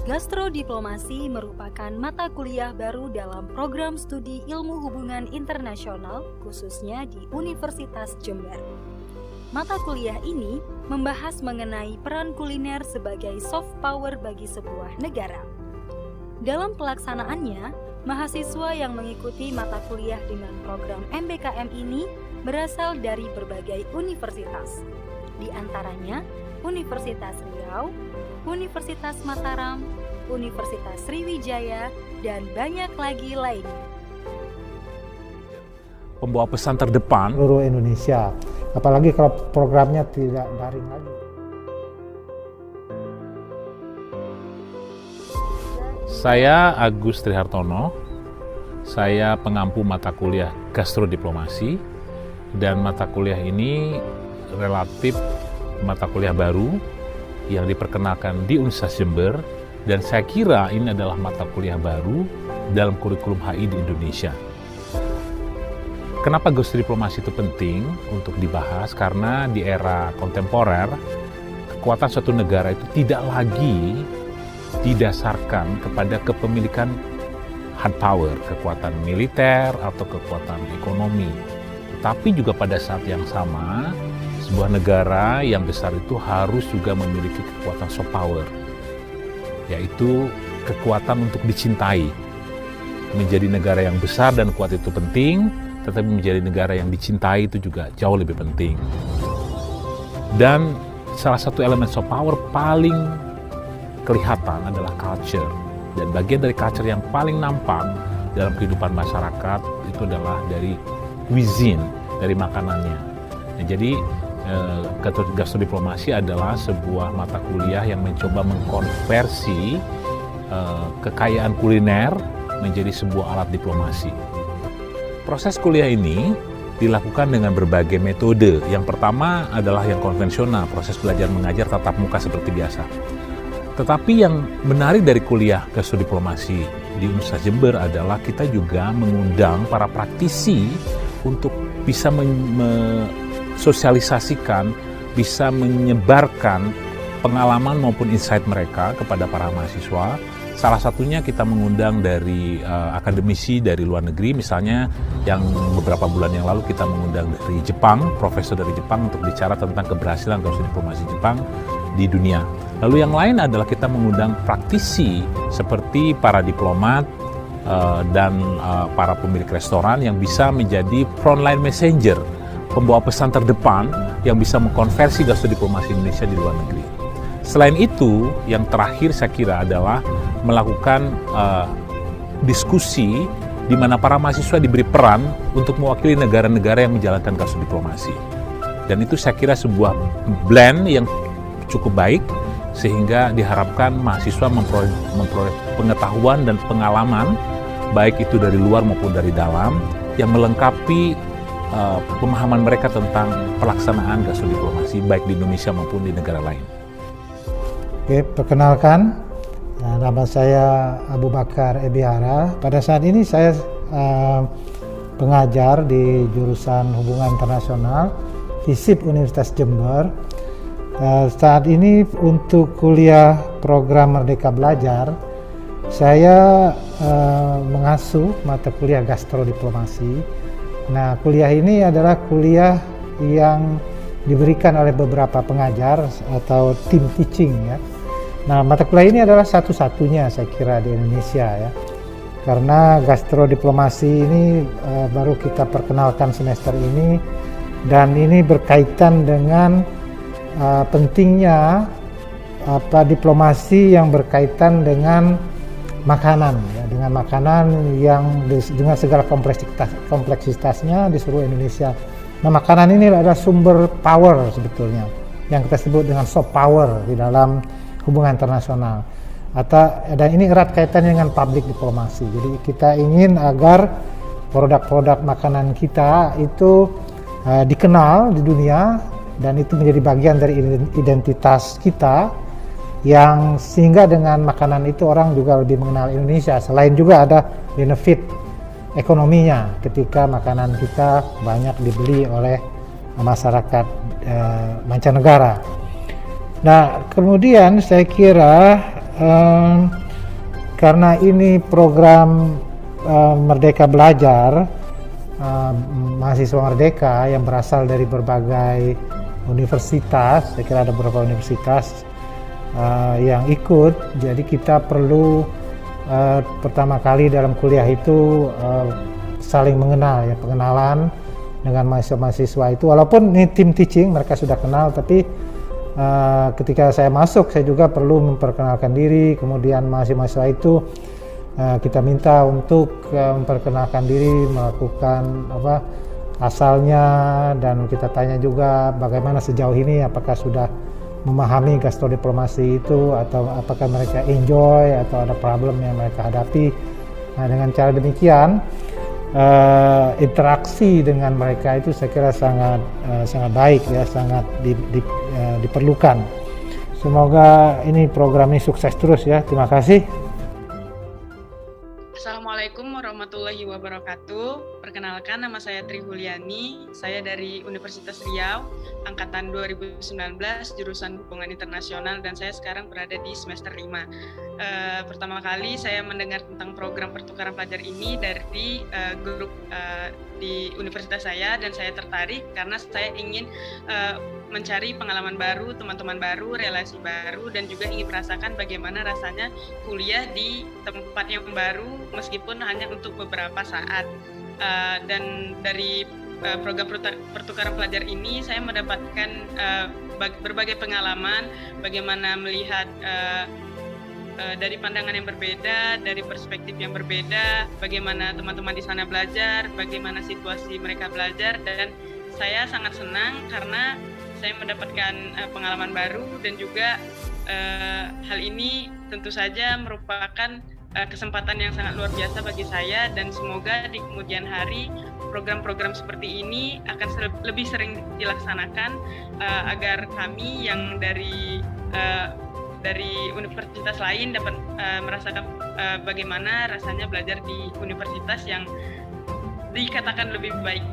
Gastrodiplomasi merupakan mata kuliah baru dalam program studi ilmu hubungan internasional, khususnya di Universitas Jember. Mata kuliah ini membahas mengenai peran kuliner sebagai soft power bagi sebuah negara. Dalam pelaksanaannya, mahasiswa yang mengikuti mata kuliah dengan program MBKM ini berasal dari berbagai universitas, di antaranya Universitas Riau, Universitas Mataram, Universitas Sriwijaya, dan banyak lagi lainnya. Pembawa pesan terdepan seluruh Indonesia, apalagi kalau programnya tidak daring lagi. Saya Agus Trihartono, saya pengampu mata kuliah Gastrodiplomasi, dan mata kuliah ini relatif mata kuliah baru yang diperkenalkan di Universitas Jember, dan saya kira ini adalah mata kuliah baru dalam kurikulum HI di Indonesia. Kenapa gastrodiplomasi itu penting untuk dibahas? Karena di era kontemporer, kekuatan suatu negara itu tidak lagi didasarkan kepada kepemilikan hard power, kekuatan militer atau kekuatan ekonomi. Tetapi juga pada saat yang sama, sebuah negara yang besar itu harus juga memiliki kekuatan soft power, yaitu kekuatan untuk dicintai. Menjadi negara yang besar dan kuat itu penting, tetapi menjadi negara yang dicintai itu juga jauh lebih penting. Dan salah satu elemen soft power paling kelihatan adalah culture. Dan bagian dari culture yang paling nampak dalam kehidupan masyarakat itu adalah dari cuisine, dari makanannya. Nah, jadi gastrodiplomasi adalah sebuah mata kuliah yang mencoba mengkonversi kekayaan kuliner menjadi sebuah alat diplomasi. Proses kuliah ini dilakukan dengan berbagai metode. Yang pertama adalah yang konvensional, proses belajar mengajar tatap muka seperti biasa. Tetapi yang menarik dari kuliah gastrodiplomasi di Universitas Jember adalah kita juga mengundang para praktisi untuk bisa sosialisasikan, bisa menyebarkan pengalaman maupun insight mereka kepada para mahasiswa. Salah satunya kita mengundang dari akademisi dari luar negeri, misalnya yang beberapa bulan yang lalu kita mengundang dari Jepang, profesor dari Jepang untuk bicara tentang keberhasilan gastrodiplomasi Jepang di dunia. Lalu yang lain adalah kita mengundang praktisi seperti para diplomat dan para pemilik restoran yang bisa menjadi frontline messenger, pembawa pesan terdepan yang bisa mengkonversi gastrodiplomasi Indonesia di luar negeri. Selain itu, yang terakhir saya kira adalah melakukan diskusi di mana para mahasiswa diberi peran untuk mewakili negara-negara yang menjalankan gastrodiplomasi. Dan itu saya kira sebuah blend yang cukup baik, sehingga diharapkan mahasiswa memperoleh pengetahuan dan pengalaman, baik itu dari luar maupun dari dalam, yang melengkapi pemahaman mereka tentang pelaksanaan gastrodiplomasi baik di Indonesia maupun di negara lain. Oke, perkenalkan, nama saya Abu Bakar Ebihara. Pada saat ini saya pengajar di jurusan Hubungan Internasional FISIP Universitas Jember. Saat ini untuk kuliah program Merdeka Belajar, saya mengasuh mata kuliah gastrodiplomasi. Nah, kuliah ini adalah kuliah yang diberikan oleh beberapa pengajar atau tim teaching ya. Nah, mata kuliah ini adalah satu-satunya saya kira di Indonesia ya. Karena gastrodiplomasi ini baru kita perkenalkan semester ini, dan ini berkaitan dengan pentingnya diplomasi yang berkaitan dengan makanan ya, dengan makanan yang dengan segala kompleksitasnya di seluruh Indonesia. Nah, makanan ini adalah sumber power sebetulnya yang kita sebut dengan soft power di dalam hubungan internasional. Dan ini erat kaitannya dengan public diplomasi. Jadi kita ingin agar produk-produk makanan kita itu dikenal di dunia, dan itu menjadi bagian dari identitas kita, yang sehingga dengan makanan itu orang juga lebih mengenal Indonesia. Selain juga ada benefit ekonominya ketika makanan kita banyak dibeli oleh masyarakat mancanegara. Nah, kemudian saya kira karena ini program Merdeka Belajar, mahasiswa merdeka yang berasal dari berbagai universitas, saya kira ada beberapa universitas yang ikut, jadi kita perlu pertama kali dalam kuliah itu saling mengenal, ya, pengenalan dengan mahasiswa-mahasiswa itu, walaupun ini tim teaching mereka sudah kenal, tapi ketika saya masuk saya juga perlu memperkenalkan diri, kemudian mahasiswa itu kita minta untuk memperkenalkan diri, melakukan asalnya, dan kita tanya juga bagaimana sejauh ini, apakah sudah memahami gastrodiplomasi itu atau apakah mereka enjoy atau ada problem yang mereka hadapi. Nah, dengan cara demikian interaksi dengan mereka itu saya kira sangat baik, ya, sangat diperlukan. Semoga ini program ini sukses terus, ya. Terima kasih. Assalamualaikum warahmatullahi wabarakatuh. Perkenalkan, nama saya Tri Huliani. Saya dari Universitas Riau, angkatan 2019, jurusan Hubungan Internasional, dan saya sekarang berada di semester 5. Pertama kali saya mendengar tentang program pertukaran pelajar ini dari grup di universitas saya, dan saya tertarik karena saya ingin mencari pengalaman baru, teman-teman baru, relasi baru, dan juga ingin merasakan bagaimana rasanya kuliah di tempat yang baru meskipun hanya untuk beberapa saat. Dan dari program pertukaran pelajar ini saya mendapatkan berbagai pengalaman, bagaimana melihat dari pandangan yang berbeda, dari perspektif yang berbeda, bagaimana teman-teman di sana belajar, bagaimana situasi mereka belajar, dan saya sangat senang karena saya mendapatkan pengalaman baru, dan juga hal ini tentu saja merupakan kesempatan yang sangat luar biasa bagi saya, dan semoga di kemudian hari program-program seperti ini akan lebih sering dilaksanakan agar kami yang dari universitas lain dapat merasakan bagaimana rasanya belajar di universitas yang dikatakan lebih baik.